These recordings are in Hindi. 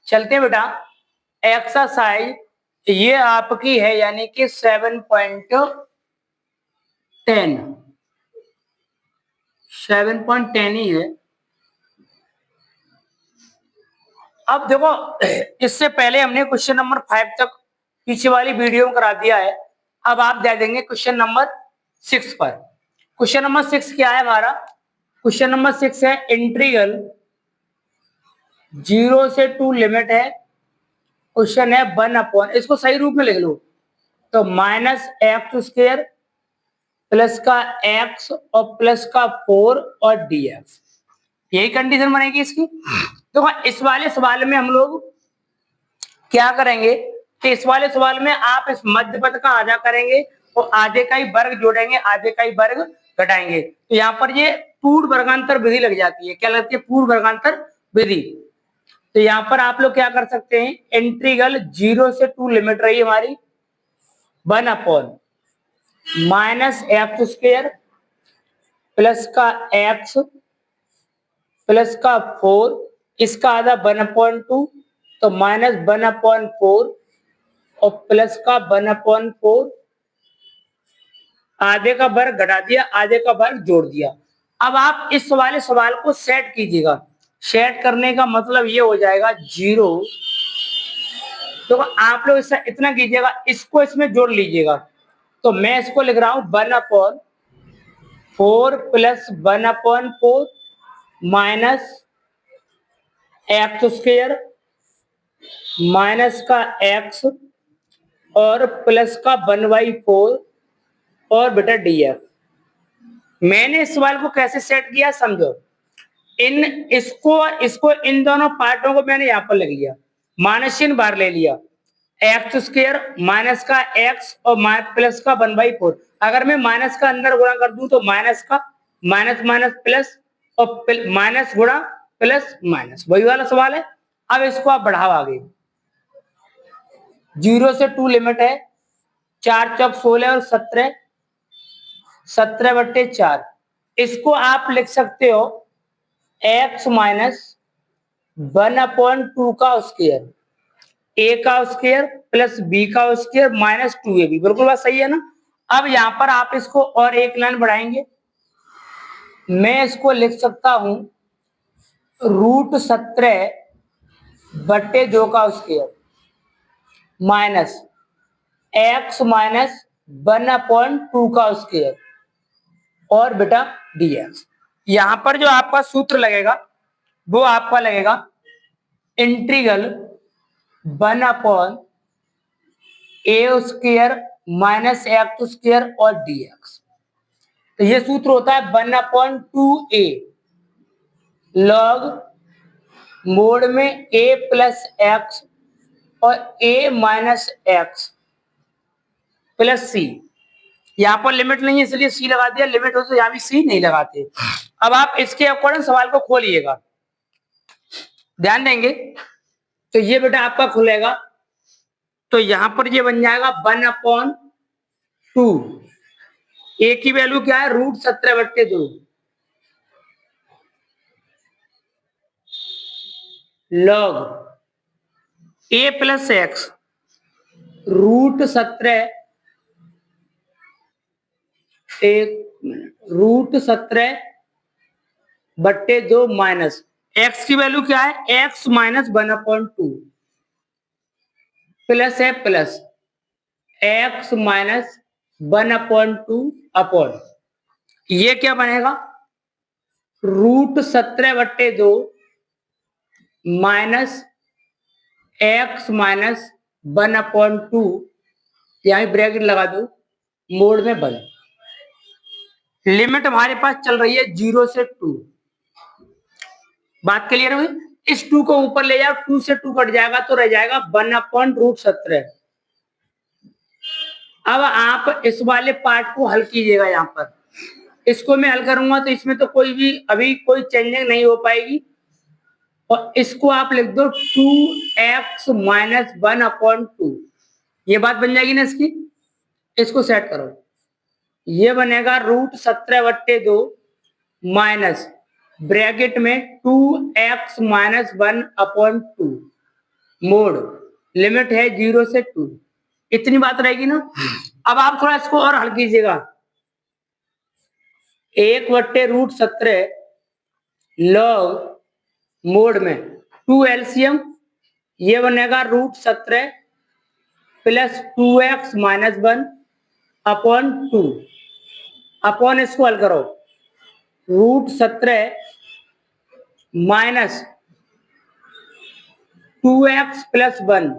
चलते हैं बेटा। एक्सरसाइज ये आपकी है यानी कि 7.10 ही है। अब देखो, इससे पहले हमने क्वेश्चन नंबर 5 तक पीछे वाली वीडियो में करा दिया है। अब आप दे देंगे क्वेश्चन नंबर 6 पर। क्वेश्चन नंबर 6 क्या है हमारा? क्वेश्चन नंबर 6 है इंटीग्रल 0 से 2 लिमिट है। क्वेश्चन है 1 इसको सही रूप में लिख लो तो -x² प्लस का x और प्लस का 4 और dx, यही कंडीशन बनेगी इसकी। तो इस वाले सवाल में हम लोग क्या करेंगे कि इस वाले सवाल में आप इस मध्य पद का आधा करेंगे और आधे का ही वर्ग जोड़ेंगे, आधे का ही वर्ग घटाएंगे। तो यहाँ पर ये पूर्ण वर्गांतर विधि लग जाती है। क्या लगती है? पूर्ण वर्गांतर विधि। तो यहाँ पर आप लोग क्या कर सकते हैं, इंटीग्रल 0 से 2 लिमिट रही हमारी 1 -x² प्लस का x प्लस का 4, इसका आधा 1/2 तो -1/4 और प्लस का 1/4, आधे का वर्ग घटा दिया, आधे का वर्ग जोड़ दिया। अब आप इस वाले सवाल को सेट कीजिएगा। सेट करने का मतलब ये हो जाएगा 0। तो आप लोग इससे इतना कीजिएगा, इसको इसमें जोड़ लीजिएगा। तो मैं इसको लिख रहा हूं 1/4 प्लस 1/4 माइनस x² माइनस का x और प्लस का 1/4 और बेटा dx। मैंने इस सवाल को कैसे सेट किया समझो। इसको इन दोनों पार्टों को मैंने यहां पर लिख लिया, माइनस चिन्ह बाहर ले लिया, x² माइनस का x और प्लस का 1/4। अगर मैं माइनस का अंदर गुणा कर दूं तो माइनस का माइनस माइनस प्लस और माइनस गुणा प्लस माइनस, वही वाला सवाल है। अब इसको आप बढ़ाओ आगे, 0 से 2 लिमिट है, 4 चौक 16 और 17, 17/4। इसको आप लिख सकते हो x माइनस 1/2 का स्क्वायर, a का स्क्वायर प्लस b का स्क्वायर माइनस 2ab। बिल्कुल बात सही है ना। अब यहां पर आप इसको और एक लाइन बढ़ाएंगे, मैं इसको लिख सकता हूं √17/2 का स्क्वायर माइनस x माइनस 1/2 का स्क्वायर और बेटा dx। यहां पर जो आपका सूत्र लगेगा वो आपका लगेगा इंटीग्रल 1/a² माइनस x² और dx। तो ये सूत्र होता है 1/2a लॉग मोड में a प्लस एक्स और a माइनस एक्स प्लस सी। यहाँ पर लिमिट नहीं है इसलिए सी लगा दिया, लिमिट हो तो यहाँ भी सी नहीं लगाते। अब आप इसके अकॉर्डिंग सवाल को खोलिएगा, ध्यान देंगे तो ये बेटा आपका खुलेगा। तो यहां पर ये बन जाएगा 1/2, ए की वैल्यू क्या है √17/2 log a plus x √17 √17/2 minus x की वैल्यू क्या है x माइनस 1/2 प्लस है प्लस x माइनस 1/2 अपॉन ये क्या बनेगा √17/2 माइनस x माइनस 1/2, यहां ब्रैकेट लगा दो, मोड में बन। लिमिट हमारे पास चल रही है 0 से 2। बात क्लियर हुई? इस 2 को ऊपर ले जाओ, 2 से 2 कट जाएगा तो रह जाएगा 1/√17। अब आप इस वाले पार्ट को हल कीजिएगा। यहाँ पर इसको मैं हल करूंगा तो इसमें तो कोई भी अभी कोई चेंजिंग नहीं हो पाएगी और इसको आप लिख दो 2x माइनस 1/2। ये बात बन जाएगी ना इसकी। इसको सेट करो, ये बनेगा √17/2 माइनस ब्रैकेट में 2x माइनस 1/2 मोड लिमिट है 0 से 2, इतनी बात रहेगी ना। अब आप थोड़ा इसको और हल कीजिएगा, 1/√17 लॉग मोड में 2 एलसीएम, ये बनेगा √17 plus 2x minus 1 upon 2, upon इसको हल करो, √17 माइनस 2x प्लस 1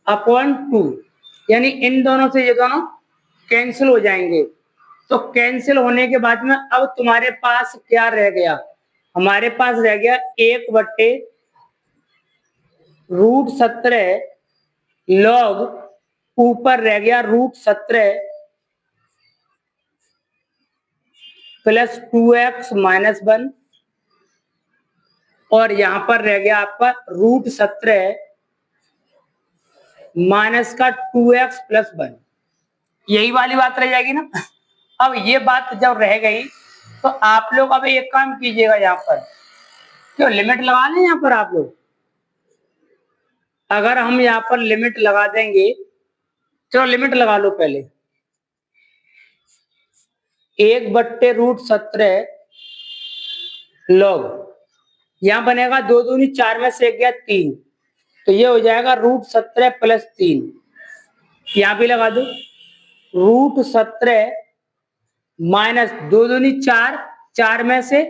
अपॉन 2, यानी इन दोनों से ये दोनों कैंसिल हो जाएंगे। तो कैंसिल होने के बाद में अब तुम्हारे पास क्या रह गया, हमारे पास रह गया 1/√17 लॉग, ऊपर रह गया √17 प्लस 2x माइनस 1, और यहां पर रह गया आपका √17 माइनस का 2x प्लस 1, यही वाली बात रह जाएगी ना। अब ये बात जब रह गई तो आप लोग अब एक काम कीजिएगा, यहाँ पर क्यों लिमिट लगा लें, यहाँ पर आप लोग अगर हम यहाँ पर लिमिट लगा देंगे, चलो लिमिट लगा लो पहले, 1/√17 लॉग, यहां बनेगा 2 दूनी 4 में से 1 गया 3, तो ये हो जाएगा √17 प्लस 3, यहां भी लगा दो √17 माइनस 2 दूनी 4, 4 में से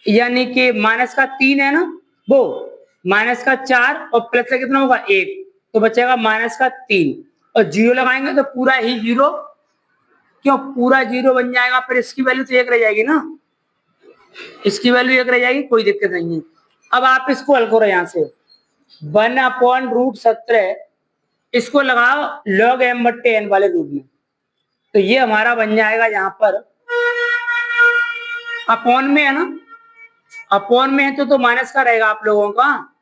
यानी कि माइनस का 3 है ना, वो माइनस का 4 और प्लस का कितना होगा 1, तो बचेगा माइनस का 3, और जीरो लगाएंगे तो पूरा ही जीरो, क्यों पूरा जीरो बन जाएगा, फिर इसकी वैल्यू तो 1 रह जाएगी ना, इसकी वैल्यू 1 रह जाएगी, कोई दिक्कत नहीं है। अब आप इसको हल करो, यहां से 1/√17 इसको लगाओ log m/n वाले रूप में, तो ये हमारा बन जाएगा यहाँ पर अपॉन में है ना, अपॉन में है तो माइनस का रहेगा आप लोगों का,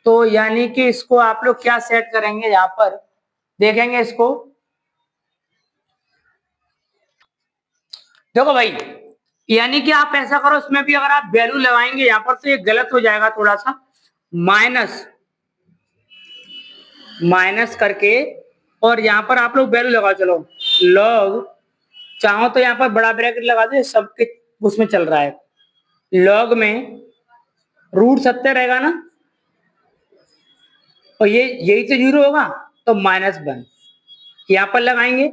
तो यानी कि इसको आप लोग क्या सेट करेंगे, यहाँ पर देखेंगे इसको, देखो भाई, यानी कि आप ऐसा करो, इसमें भी अगर आप वैल्यू लगाएंगे यहाँ पर तो ये गलत हो जाएगा थोड़ा सा, माइनस माइनस करके, और यहाँ पर आप लोग वैल्यू लगाओ, चलो लॉग, चाहो तो यहाँ पर बड़ा ब्रैकेट लगा दो, सबके उसमें चल रहा है, लॉग में √17 रहेगा ना, और ये यही तो जीरो होगा, तो -1 यहाँ पर लगाएंगे,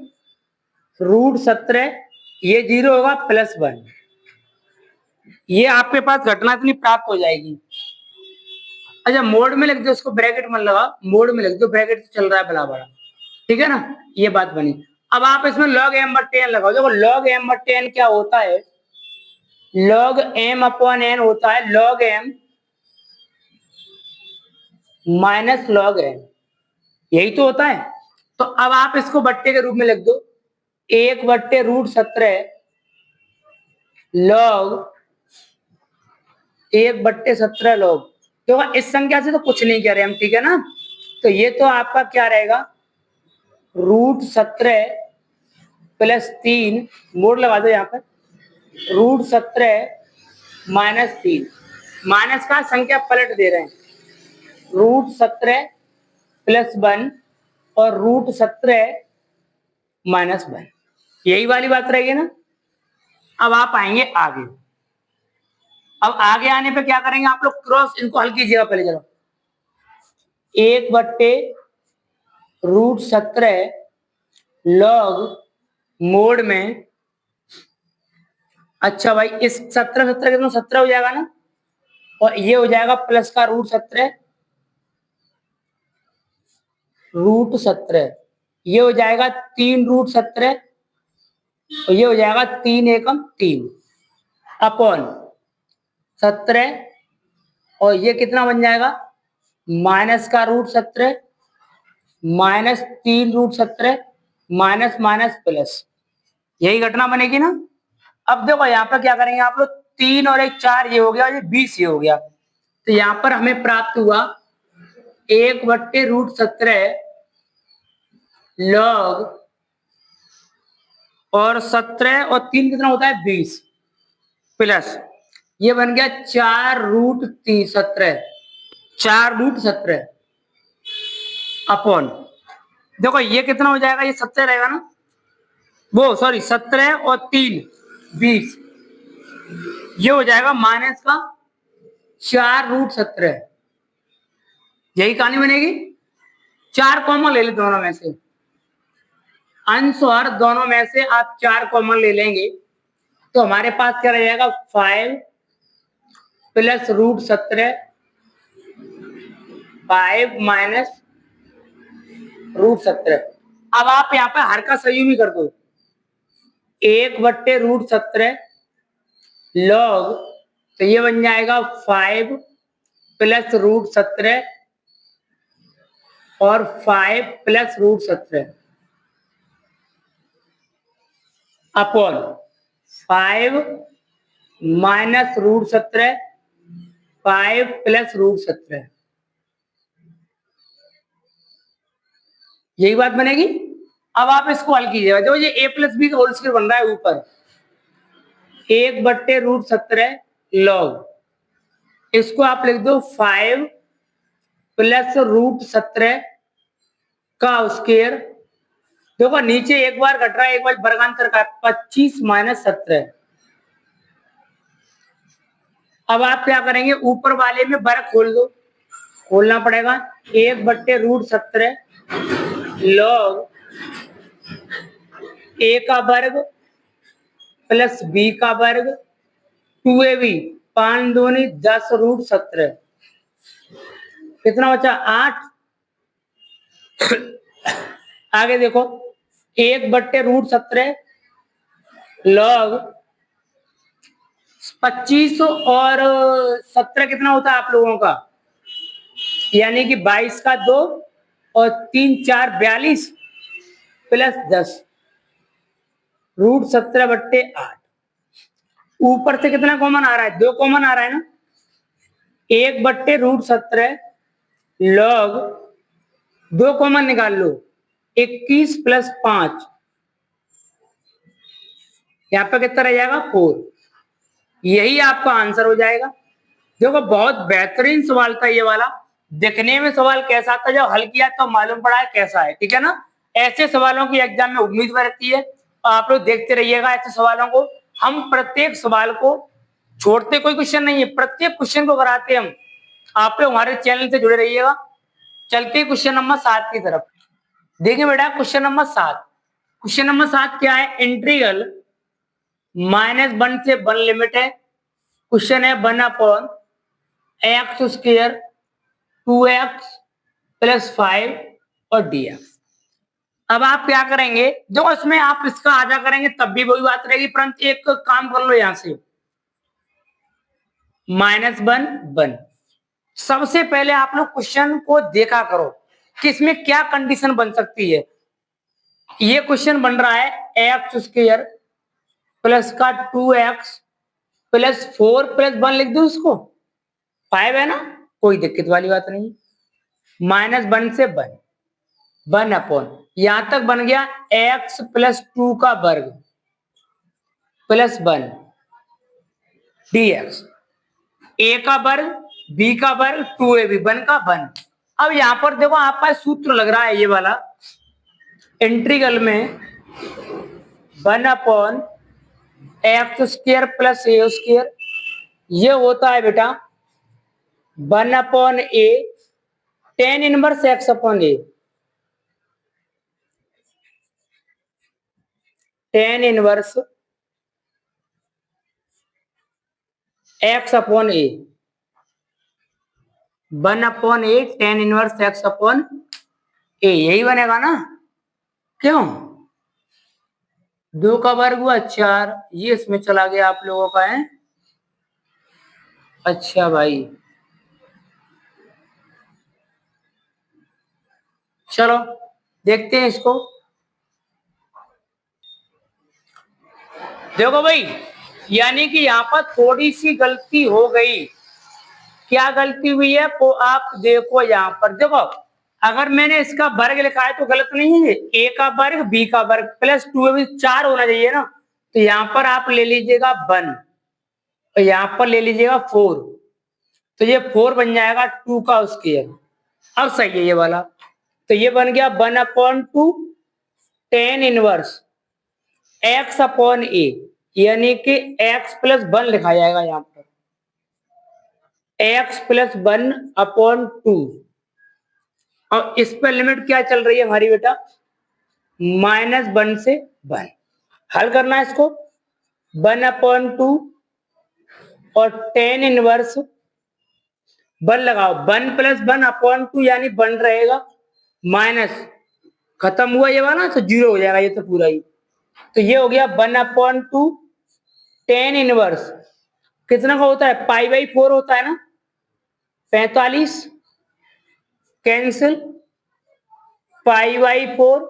√17 ये जीरो होगा +1, ये आपके पास घटना इतनी प्राप्त हो जाएगी। अच्छा मोड में लिख दो, इसको ब्रैकेट मत लगा, मोड में लिख दो, ब्रैकेट चल रहा है बड़ा बड़ा, ठीक है ना, ये बात बनी। अब आप इसमें log m/n लगाओ, देखो log m/n क्या होता है, log m/n होता है log m minus log n, यही तो होता है। तो अब आप इसको बट्टे के रूप में लिख दो, 1/√17 log 1/17 log, तो इस संख्या से तो कुछ नहीं कह रहे हम, ठीक है ना, तो ये तो आपका क्या रहेगा, √17 प्लस 3, मोड लगा दो यहाँ पर, √17 माइनस 3, माइनस का संख्या पलट दे रहे हैं, √17 प्लस 1 और √17 माइनस 1, यही वाली बात रहेगी ना। अब आप आएंगे आगे, अब आगे आने पे क्या करेंगे आप लोग, क्रॉस इनको हल कीजिएगा पहले, चलो 1/√17 लॉग मोड में, अच्छा भाई इस 17 कितना 17 हो जाएगा ना, और ये हो जाएगा प्लस का √17 ये हो जाएगा 3√17, और ये हो जाएगा 3 एकम 3 अपॉन 17, और ये कितना बन जाएगा, माइनस का √17 माइनस 3√17 माइनस माइनस प्लस, यही घटना बनेगी ना। अब देखो यहाँ पर क्या करेंगे आप लोग, 3 और 1 4 ये हो गया, ये 20 ये हो गया, तो यहाँ पर हमें प्राप्त हुआ 1/√17 लॉग, और 17 और 3 कितना होता है 20 प्लस, ये बन गया 4√17, 4√17 अपॉन, देखो ये कितना हो जाएगा, ये 17 रहेगा ना, वो सॉरी 17 और 3 20, ये हो जाएगा माइनस का 4√17। यही कहानी बनेगी। 4 कॉमन ले ले दोनों में से, अंश और दोनों में से आप 4 कॉमन ले लेंगे तो हमारे पास क्या रह जाएगा, 5 प्लस √17, 5 माइनस √17। अब आप यहाँ पे हर का सही भी कर दो, 1/√17 लॉग, तो ये बन जाएगा 5 प्लस √17 और 5 प्लस √17 अपॉन 5 माइनस √17, 5 प्लस √17। यही बात बनेगी। अब आप इसको हल कीजिएगा, देखो ये a प्लस बी का होल स्क्वायर बन रहा है ऊपर, 1/√17 लॉग, इसको आप लिख दो 5 प्लस √17 का स्क्वायर। देखो नीचे एक बार घट रहा है, एक बार वर्गांतर का, 25 माइनस 17। अब आप क्या करेंगे, ऊपर वाले में वर्ग खोल दो, खोलना पड़ेगा, 1/√17 लॉग a का वर्ग प्लस b का वर्ग 2ab, 5 दूनी 10√17, कितना बचा 8। आगे देखो 1/√17 लॉग 25 और 17 कितना होता है आप लोगों का, यानी कि 22 का 2 और 3 4 42 प्लस 10 √17/8। ऊपर से कितना कॉमन आ रहा है, 2 कॉमन आ रहा है ना, 1/√17 लॉग 2 कॉमन निकाल लो, 21 प्लस 5, यहाँ पे कितना रह जाएगा 4। यही आपका आंसर हो जाएगा। देखो बहुत बेहतरीन सवाल था ये वाला, देखने में सवाल कैसा था, जब हल किया तो मालूम पड़ा है कैसा है, ठीक है ना। ऐसे सवालों की एग्जाम में उम्मीद रहती है, आप लोग देखते रहिएगा ऐसे सवालों को। हम प्रत्येक सवाल को छोड़ते कोई क्वेश्चन नहीं है, प्रत्येक क्वेश्चन को कराते हम। आप लोग हमारे चैनल से जुड़े रहिएगा। चलते क्वेश्चन नंबर 7 की तरफ। देखिए बेटा क्वेश्चन नंबर 7, क्वेश्चन नंबर 7 क्या है, इंटीग्रल -1 से 1 लिमिट है। क्वेश्चन है 1/x² 2x प्लस 5 और dx। अब आप क्या करेंगे, जो इसमें आप इसका आधा करेंगे तब भी वही बात रहेगी, परंतु एक काम कर लो, यहां से -1 सबसे पहले आप लोग क्वेश्चन को देखा करो कि इसमें क्या कंडीशन बन सकती है। ये क्वेश्चन बन रहा है x² प्लस का 2x प्लस 4 प्लस 1 लिख दो, उसको 5 है ना, कोई दिक्कत वाली बात नहीं। -1 से 1 अपॉन, यहां तक बन गया x प्लस 2 का वर्ग प्लस 1 dx, a का वर्ग b का वर्ग 2ab 1 का 1। अब यहां पर देखो आपका सूत्र लग रहा है ये वाला, इंटीग्रल में 1/x² प्लस a², ये होता है बेटा 1/a tan inverse x/a, tan inverse x/a, 1/a tan inverse x/a, यही बनेगा ना, क्यों 2 का वर्ग हुआ 4, ये इसमें चला गया आप लोगों का है। अच्छा भाई चलो देखते हैं इसको। देखो भाई, यानी कि यहाँ पर थोड़ी सी गलती हो गई। क्या गलती हुई है वो आप देखो, यहाँ पर देखो, अगर मैंने इसका वर्ग लिखा है तो गलत नहीं है, a का वर्ग b का वर्ग प्लस 2 4 होना चाहिए ना, तो यहाँ पर आप ले लीजिएगा 1 और यहाँ पर ले लीजिएगा 4, तो ये 4 बन जाएगा 2 का स्क्वायर। अब सही है ये वाला, तो ये बन गया 1/2 tan inverse x upon a, यानी कि x प्लस 1 लिखा जाएगा यहाँ पर, x प्लस 1/2। और इस पर लिमिट क्या चल रही है हमारी बेटा, -1 से 1। हल करना है इसको, 1/2 और tan इनवर्स 1 लगाओ, 1 प्लस 1/2 यानी 1 रहेगा, माइनस खत्म हुआ ये वाला तो 0 हो जाएगा ये तो पूरा ही। तो ये हो गया 1/2 tan इनवर्स, कितना का होता है, π/4 होता है ना, 45 कैंसिल, π/4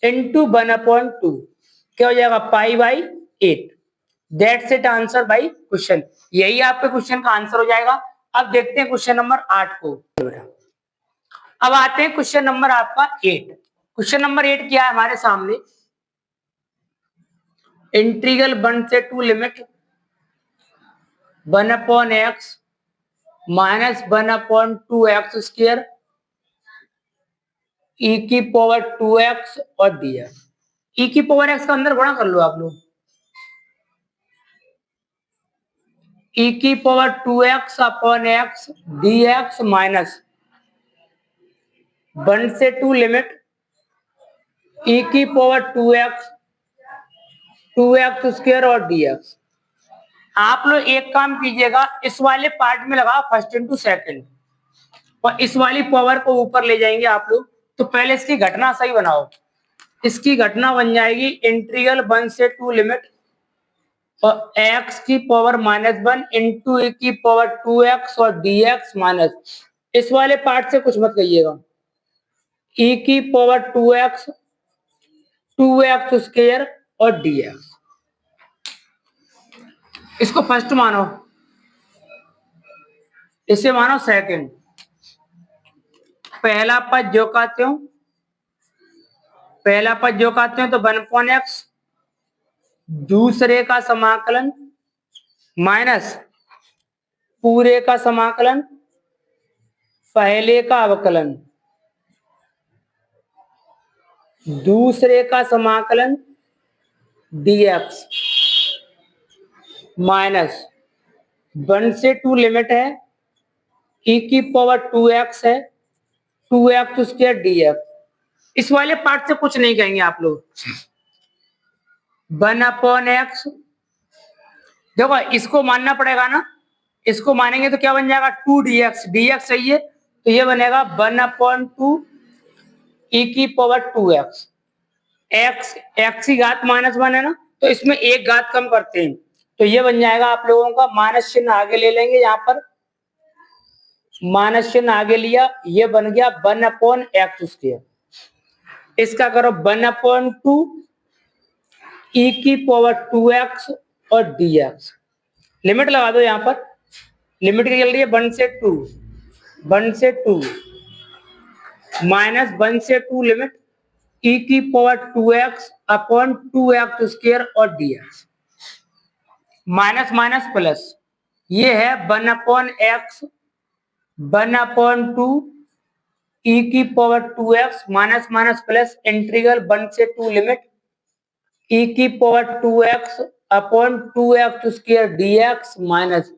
इंटू 1/2 क्या हो जाएगा, π/8। That's it answer by question. यही आपके क्वेश्चन का आंसर हो जाएगा। अब देखते हैं क्वेश्चन नंबर 8 को। अब आते हैं क्वेश्चन नंबर आपका 8। क्वेश्चन नंबर 8 क्या है हमारे सामने, इंटीग्रल 1 से 2 limit 1/x minus 1/2x square e की पावर 2x और dx। e की पावर x का अंदर गुणा कर लो आप लोग, e की power 2x upon x dx minus 1 से 2 लिमिट e की पावर 2x स्क्वायर और dx। आप लोग एक काम कीजिएगा, इस वाले पार्ट में लगाओ फर्स्ट इंटू सेकंड, और इस वाली पावर को ऊपर ले जाएंगे आप लोग। तो पहले इसकी घटना सही बनाओ, इसकी घटना बन जाएगी इंटीग्रल 1 से 2 लिमिट और x की पावर -1 इंटू e की पावर 2x और dx माइनस, इस वाले पार्ट से कुछ मत कहिएगा, e की पावर 2x स्क्वायर और dx। इसको फर्स्ट मानो, इसे मानो सेकंड। पहला पद जो कहते हो, तो 1/x, दूसरे का समाकलन माइनस पूरे का समाकलन, पहले का अवकलन, दूसरे का समाकलन dx माइनस 1 से 2 लिमिट है, e की पावर 2x है, 2x स्क्वायर dx। इस वाले पार्ट से कुछ नहीं कहेंगे आप लोग, 1/x, देखो इसको मानना पड़ेगा ना, इसको मानेंगे तो क्या बन जाएगा 2dx, dx सही है तो ये बनेगा 1/2 e की पावर 2x, x की घात -1 है ना, तो इसमें एक घात कम करते हैं, तो ये बन जाएगा आप लोगों का, माइनस चिन्ह आगे ले लेंगे, यहाँ पर माइनस चिन्ह आगे लिया, ये बन गया 1/x स्क्वायर। इसका करो 1/2 e की पावर 2x और dx। लिमिट लगा दो, यहाँ पर लिमिट क्या चल रही है, 1 से 2 माइनस 1 से 2 लिमिट e की power 2x upon 2x square और dx, माइनस माइनस प्लस, ये है 1/x 1/2 e की power 2x minus minus plus integral 1 से 2 लिमिट e की power 2x upon 2x square dx minus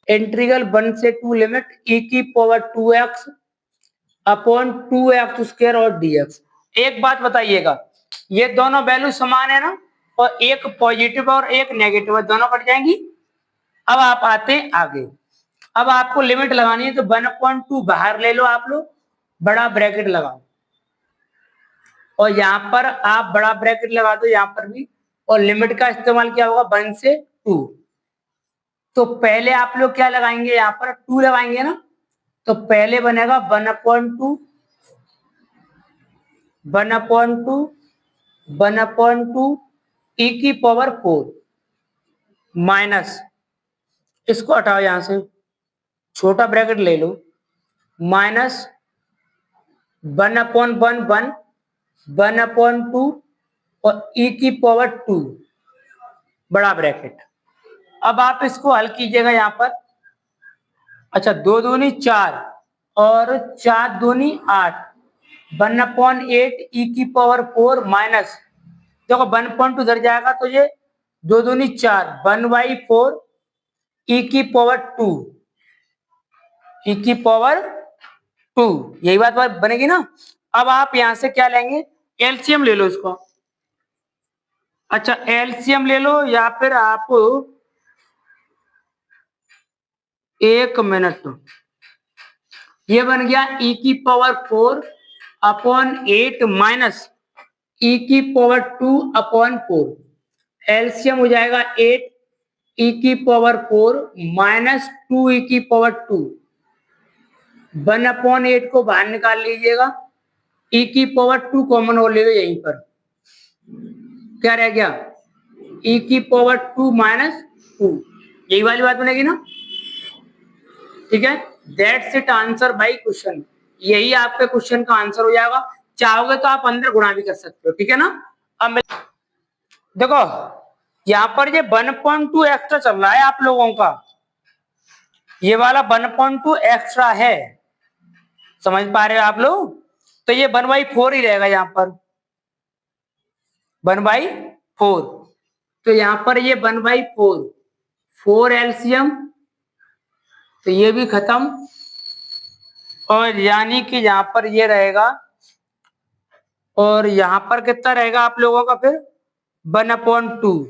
integral 1 से 2 लिमिट e की power 2x upon 2x square और dx। एक बात बताइएगा, ये दोनों वैल्यू समान है ना, और एक पॉजिटिव और एक नेगेटिव है, दोनों कट जाएंगी। अब आप आते हैं आगे, अब आपको लिमिट लगानी है, तो 1/2 बाहर ले लो आप लोग, बड़ा ब्रैकेट लगाओ, और यहाँ पर आप बड़ा ब्रैकेट लगा दो यहाँ पर भी, और लिमिट का इस्तेमाल क्या होगा 1 से 2। तो पहले आप लोग क्या लगाएंगे, यहाँ पर 2 लगाएंगे ना, तो पहले बनेगा 1/2 e की पावर 4 माइनस, इसको हटाओ यहां से, छोटा ब्रैकेट ले लो, माइनस 1/2 और e की पावर 2 बड़ा ब्रैकेट। अब आप इसको हल कीजिएगा, यहाँ पर अच्छा, 2 दूनी 4 और 4 दूनी 8, 1/8 e⁴ माइनस, देखो 1.2 इधर जाएगा तो ये 2 दूनी 4, 1/4 e⁴2, e⁴2, यही बात बनेगी ना। अब आप यहां से क्या लेंगे, एलसीएम ले लो इसको। अच्छा, एलसीएम ले लो या फिर आप 1 मिनट, ये बन गया e⁴/8 माइनस e⁴2/4, एलसीएम हो जाएगा 8 e⁴4 माइनस 2 e⁴2, 1/8 को बाहर निकाल लीजिएगा, e⁴2 कॉमन हो ले यहीं पर, क्या रह गया e⁴2 माइनस 2, यही वाली बात बनेगी ना। ठीक है, that's it answer by question, यही आपके क्वेश्चन का आंसर हो जाएगा। चाहोगे तो आप अंदर गुणा भी कर सकते हो, ठीक है ना। अब देखो यहाँ पर ये 1.2 एक्स्ट्रा चल रहा है आप लोगों का, ये वाला 1.2 एक्स्ट्रा है, समझ पा रहे हो आप लोग। तो ये 1/4 ही रहेगा यहाँ पर, 1/4, तो यहाँ पर ये 1/4, 4 एलसीएम, तो ये भी खत्म, और यानी कि यहाँ पर ये रहेगा, और यहाँ पर कितना रहेगा आप लोगों का फिर 1/2,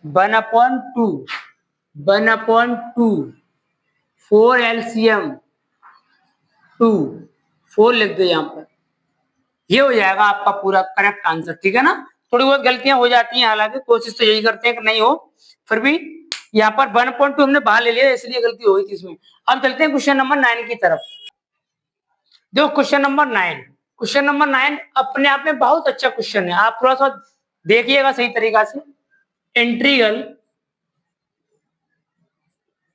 1/2, 1/2, 4 एलसीएम 2, 4 लिख दो यहाँ पर, ये हो जाएगा आपका पूरा करेक्ट आंसर, ठीक है ना। थोड़ी बहुत गलतियां हो जाती हैं, हालांकि कोशिश तो यही करते हैं कि नहीं हो, फिर भी यहाँ पर 1.2 हमने बाहर ले लिया इसलिए गलती हो गई थी इसमें। अब चलते हैं क्वेश्चन नंबर 9 की तरफ। देखो क्वेश्चन नंबर 9, क्वेश्चन नंबर 9 अपने आप में बहुत अच्छा क्वेश्चन है, आप थोड़ा सा देखिएगा सही तरीका से। इंटीग्रल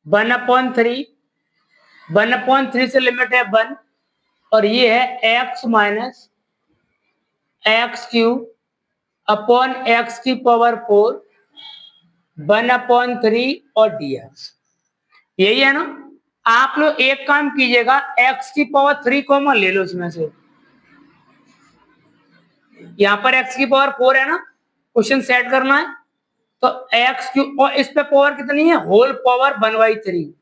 1/3, 1/3 से लिमिट है 1, और ये है x minus x³ upon x⁴, 1/3 और dx, यही है ना। आप लोग एक काम कीजिएगा, x⁴ कॉमन ले लो इसमें से, यहाँ पर x⁴ है ना, क्वेश्चन सेट करना है, तो x³ और इस पे पावर कितनी है, होल पावर 1/3,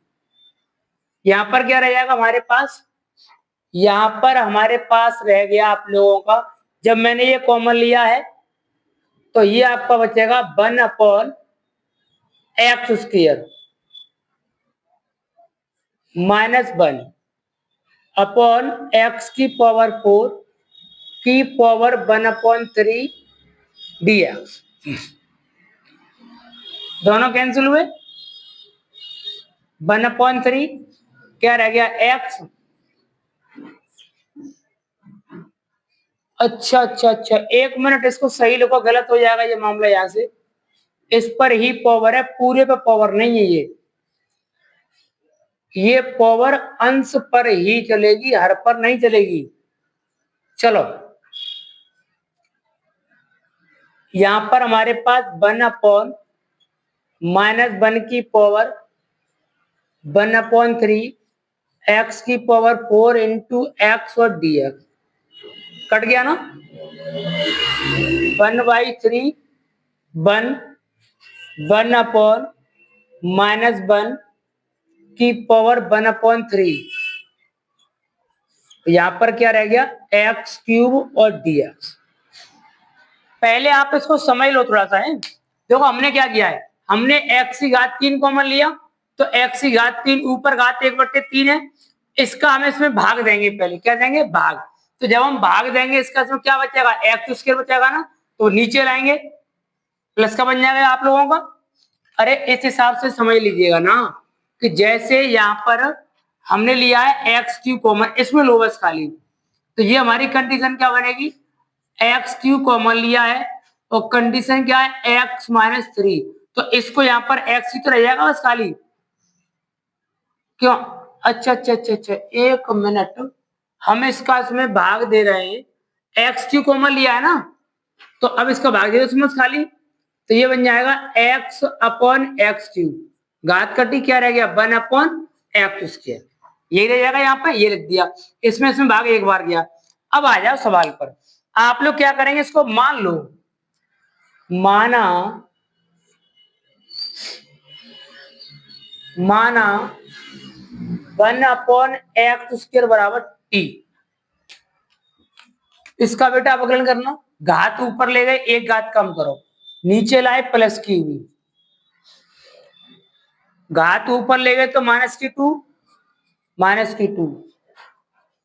यहाँ पर क्या रह जाएगा हमारे पास, यहाँ पर हमारे पास रह गया आप लोगों का, जब मैंने ये कॉमन लिया है तो ये आपका बचेगा 1/x² माइनस 1 अपॉन x⁴ की पावर 1/3 dx, दोनों कैंसिल हुए, 1/3 क्या रह गया x, अच्छा अच्छा अच्छा, 1 मिनट इसको सही लिखो, गलत हो जाएगा ये मामला, यहाँ से इस पर ही पावर है, पूरे पे पावर नहीं है, ये पावर अंश पर ही चलेगी, हर पर नहीं चलेगी। चलो यहां पर हमारे पास 1/- की पावर 1/3 x⁴ इंटू x और dx, कट गया ना, 1/3 1 1/- की पावर 1/3, यहां पर क्या रह गया x³ और dx। पहले आप इसको समझ लो थोड़ा सा है, देखो हमने क्या किया है, हमने x�3 कॉमन लिया, तो x�3 ऊपर घात 1/3 है, इसका हम इसमें भाग देंगे, पहले क्या देंगे भाग, तो जब हम भाग देंगे इसका इसमें क्या बचेगा x² बचेगा ना, तो नीचे लाएंगे प्लस का बन जाएगा आप लोगों का। अरे इस हिसाब से समझ लीजिएगा ना, कि जैसे यहाँ पर हमने लिया है x³ कॉमन, इसमें लो बस खाली, तो ये हमारी कंडीशन क्या बनेगी, x³ कॉमन लिया है और कंडीशन क्या है x-3, तो इसको यहाँ पर x ही तो रह जाएगा बस खाली, क्यों, अच्छा अच्छा अच्छा अच्छा, 1 मिनट, हम इसका इसमें भाग दे रहे हैं, x³ कॉमन लिया है ना, तो अब इसका भाग दे दो इसमें खाली, तो ये बन जाएगा x/x³, घात का टी क्या रह गया 1/x², यही रह जाएगा यहाँ पे, ये लिख दिया। इसमें भाग एक बार गया। अब आ जाओ सवाल पर। आप लोग क्या करेंगे, इसको मान लो, माना 1/x² बराबर टी। इसका बेटा अवकलन करना, घात ऊपर ले गए, एक घात कम करो, नीचे लाए प्लस की हुई, घात ऊपर ले गए तो -2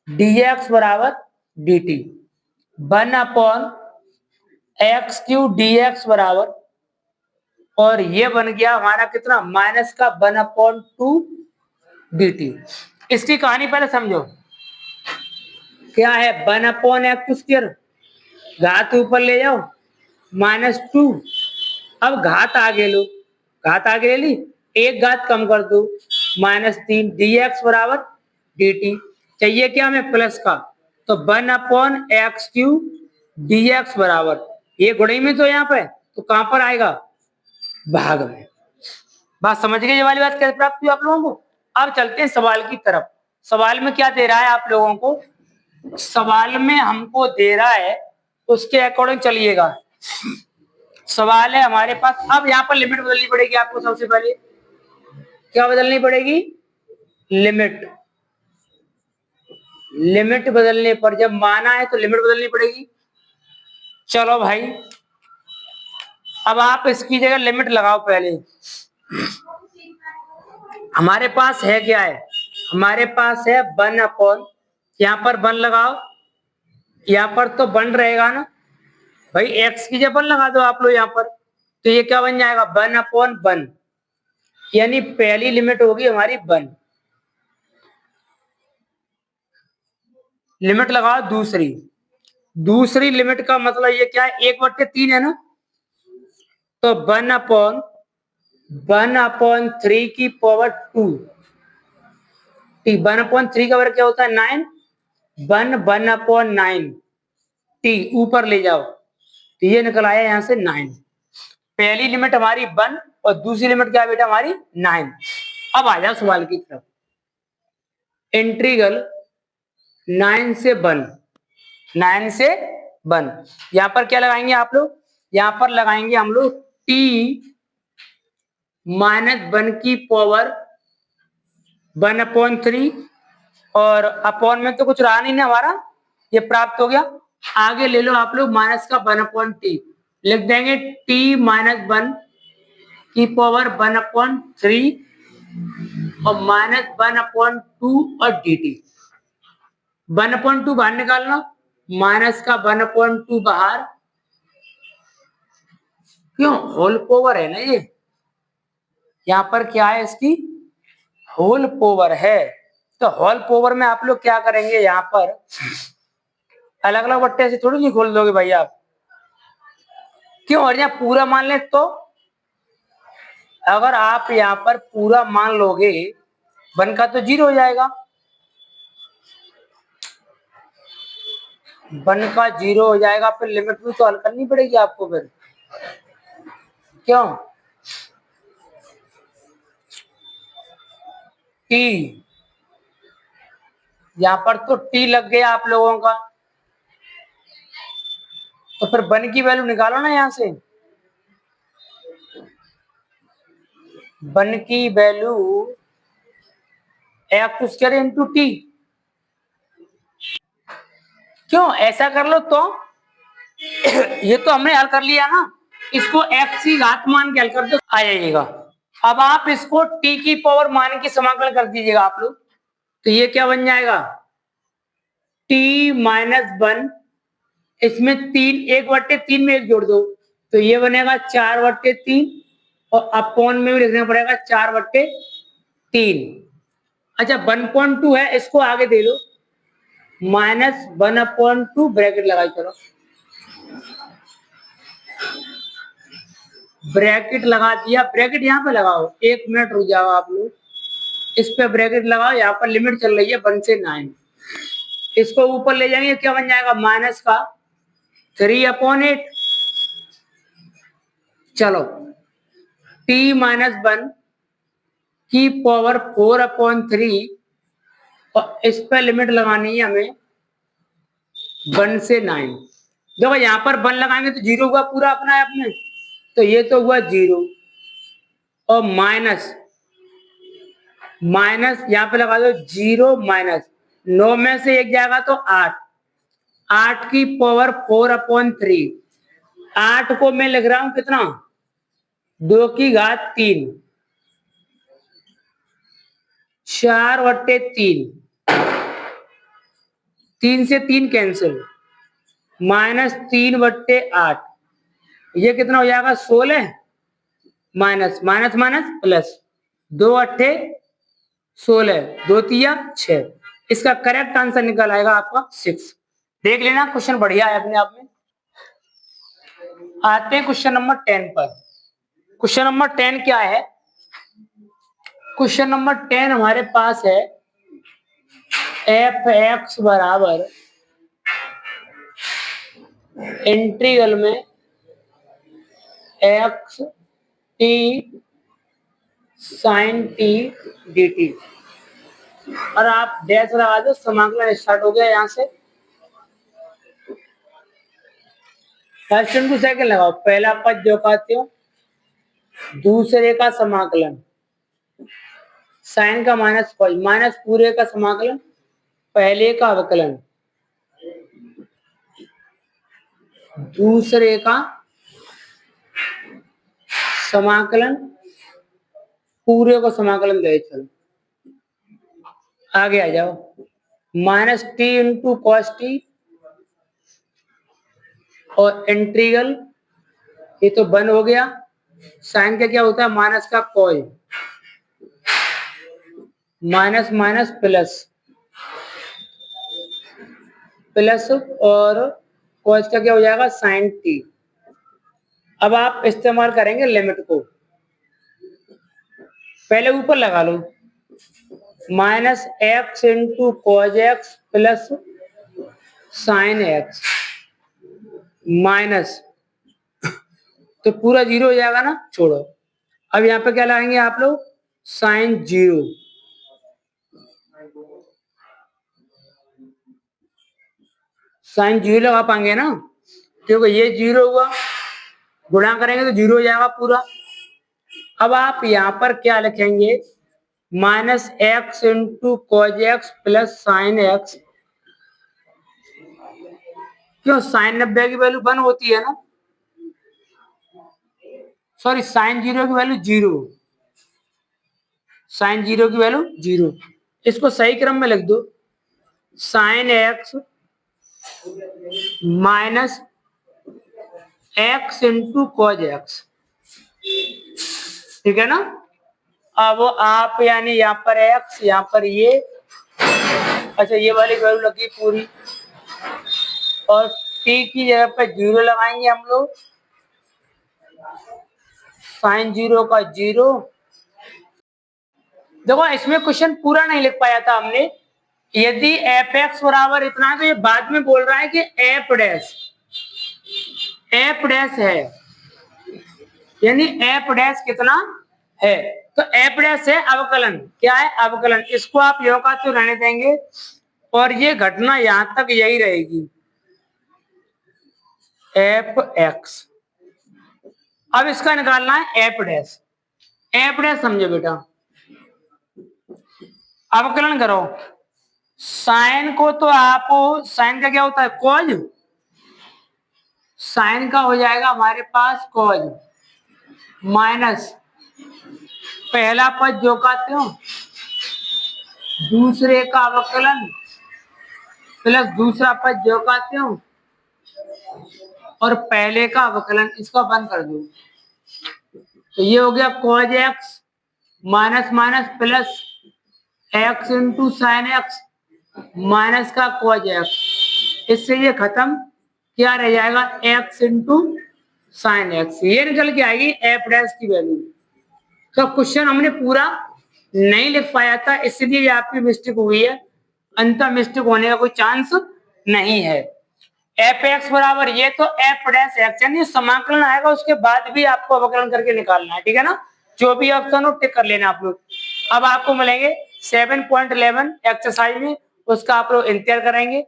dx बराबर dt, 1/x³ dx बराबर, और ये बन गया हमारा कितना, -1/2 dt। इसकी कहानी पहले समझो, क्या है 1/x², घात ऊपर ले जाओ -2, अब घात आगे लो, घात आगे ले ली, एक घात कम कर दो, -3 dx बराबर dt। चाहिए क्या हमें, प्लस का, तो 1/x³ dx बराबर, ये गुणई में तो यहाँ पे, तो कहां पर आएगा, भाग में। बात समझ गए, ये वाली बात कैसे प्राप्त हुई आप लोगों को। अब चलते हैं सवाल की तरफ। सवाल में क्या दे रहा है आप लोगों को, सवाल में हमको दे रहा है, उसके अकॉर्डिंग चलिएगा। सवाल है हमारे पास, अब यहाँ पर लिमिट बदलनी पड़ेगी आपको। सबसे पहले क्या बदलनी पड़ेगी, लिमिट। लिमिट बदलने पर, जब माना है तो लिमिट बदलनी पड़ेगी। चलो भाई, अब आप इसकी जगह लिमिट लगाओ पहले। हमारे पास है क्या है, हमारे पास है 1/, यहाँ पर 1 लगाओ, यहाँ पर तो 1 रहेगा ना भाई, x की जगह 1 लगा दो आप लोग यहाँ पर, तो ये क्या बन जाएगा 1/1, यानी पहली लिमिट होगी हमारी 1। लिमिट लगाओ दूसरी, दूसरी लिमिट का मतलब ये क्या है, 1/3 है ना, तो 1/3 की पावर 2, 1/3 का वर्ग क्या होता है 9, 1/9 टी ऊपर ले जाओ, तो ये निकल आया यहां से 9। पहली लिमिट हमारी 1 और दूसरी लिमिट क्या है बेटा हमारी 9। अब आ जाओ सवाल की तरफ। इंटीग्रल 9 से 1, 9 से 1, यहां पर क्या लगाएंगे आप लोग, यहां पर लगाएंगे हम लोग t -1 की पावर 1/3, और अपॉन में तो कुछ रहा नहीं ना हमारा, ये प्राप्त हो गया। आगे ले लो आप लोग माइनस का 1/t, लिख देंगे t -1 की पावर 1/3 और -1/2 और dt। 1/2 बाहर निकालना, माइनस का 1/2 बाहर, क्यों, होल पावर है ना ये, यहाँ पर क्या है इसकी होल पावर है, तो होल पावर में आप लोग क्या करेंगे, यहाँ पर अलग अलग बट्टे से थोड़ी नहीं खोल दोगे भाई आप, क्यों, और यहाँ पूरा मान ले तो, अगर आप यहाँ पर पूरा मान लोगे 1 का तो 0 हो जाएगा, 1 का 0 हो जाएगा, फिर लिमिट भी तो हल करनी पड़ेगी आपको फिर, क्यों, टी, यहाँ पर तो टी लग गया आप लोगों का, तो फिर 1 की वैल्यू निकालो ना यहां से, 1 की वैल्यू x² इंटू टी, क्यों, ऐसा कर लो तो ये तो हमने हल कर लिया ना, इसको x की घात मान के हल कर दो, आ जाइएगा। अब आप इसको t की पावर मान के समाकलन कर दीजिएगा आप लोग, तो ये क्या बन जाएगा t -1, इसमें 3, 1/3 में 1 जोड़ दो, तो ये बनेगा 4/3, और अपॉन में भी लिखना पड़ेगा 4/3। अच्छा 1.2 है, इसको आगे दे लो, -1/2 ब्रैकेट लगाई, चलो ब्रैकेट लगा दिया, ब्रैकेट यहाँ पे लगाओ, 1 मिनट रुक जाओ आप लोग, इस पे ब्रैकेट लगाओ, यहाँ पर लिमिट चल रही है 1 से 9, इसको ऊपर ले जाएंगे, क्या बन जाएगा माइनस का 3/8, चलो t -1 की पावर 4/3 और इस पर लिमिट लगानी है हमें 1 से 9। देखो यहाँ पर 1 लगाएंगे तो 0 हुआ पूरा अपना ऐप में, तो ये तो हुआ 0 और माइनस यहाँ पे लगा दो 0 माइनस 9 में से 1 जाएगा तो 8, 8 की पावर 4/3। 8 को मैं लिख रहा हूं कितना, 2 की घात 3, 4/3, 3 से 3 कैंसिल, -3/8, ये कितना हो जाएगा 16, माइनस माइनस माइनस प्लस 2 × 16, 2 तिया 6। इसका करेक्ट आंसर निकल आएगा आपका 6। देख लेना क्वेश्चन बढ़िया है अपने आप में। आते हैं क्वेश्चन नंबर 10 पर। क्वेश्चन नंबर 10 क्या है? क्वेश्चन नंबर 10 हमारे पास है f(x) बराबर इंटीग्रल में x t sin t dt, और आप डैश लगा दो, समाकलन स्टार्ट हो गया यहां से। फर्स्ट टू सेकंड लगाओ, पहला पद जो कहते हो, दूसरे का समाकलन, साइन का माइनस कॉस, माइनस पूरे का समाकलन, पहले का अवकलन, दूसरे का समाकलन, पूरे को समाकलन गए। चलो आगे आ जाओ, -t × cos t और इंटीग्रल, ये तो बन हो गया। साइन का क्या होता है, माइनस का cos, minus minus plus, plus और कॉस का क्या हो जाएगा साइन टी। अब आप इस्तेमाल करेंगे लिमिट को, पहले ऊपर लगा लो, -x × cos x plus sign x, minus, तो पूरा 0 हो जाएगा ना, छोड़ो। अब यहाँ पे क्या लगाएंगे आप लोग, साइन 0, साइन 0 लगा पाएंगे ना, क्योंकि ये 0 हुआ, गुणा करेंगे तो 0 हो जाएगा पूरा। अब आप यहाँ पर क्या लिखेंगे, -x × cos x plus sign x, क्यों साइन 90 की वैल्यू 1 होती है ना, सॉरी साइन 0 की वैल्यू 0, साइन 0 की वैल्यू 0, इसको सही क्रम में लिख दो, sine x minus x × cos x, ठीक है ना। अब आप यानी यहाँ पर x, यहाँ पर ये, अच्छा ये वाली वैल्यू लगी पूरी, और t की जगह पर 0 लगाएंगे हम लोग, साइन 0 का 0। देखो इसमें क्वेश्चन पूरा नहीं लिख पाया था हमने, यदि f(x) बराबर इतना है तो ये बाद में बोल रहा है कि f डैश है, यानी f डैश कितना है, तो f डैश है अवकलन, क्या है अवकलन, इसको आप यो का तो रहने देंगे, और ये घटना यहां तक यही रहेगी f(x). अब इसका निकालना है f डैश, समझो बेटा, अवकलन करो, साइन को तो आप, साइन का क्या होता है कॉज, साइन का हो जाएगा हमारे पास कॉज, माइनस पहला पद जो कहते हो, दूसरे का अवकलन, प्लस दूसरा पद जो कहते हो, और पहले का अवकलन, इसका बंद कर दो, तो ये हो गया cos x minus minus plus x × sine x minus का cos x, इससे ये खत्म, क्या रह जाएगा x × साइन x, ये निकल के आएगी f डैश की वैल्यू। तो क्वेश्चन हमने पूरा नहीं लिख पाया था, इसलिए आपकी मिस्टेक हुई है, अंतर मिस्टेक होने का कोई चांस नहीं है। f(x) बराबर ये तो f डैश x, यानी समाकलन आएगा उसके बाद भी आपको अवकलन करके निकालना है, ठीक है ना। जो भी ऑप्शन हो टिक कर लेना आप लोग। अब आपको मिलेंगे 7.11 एक्सरसाइज में, उसका आप लोग इंतजार करेंगे।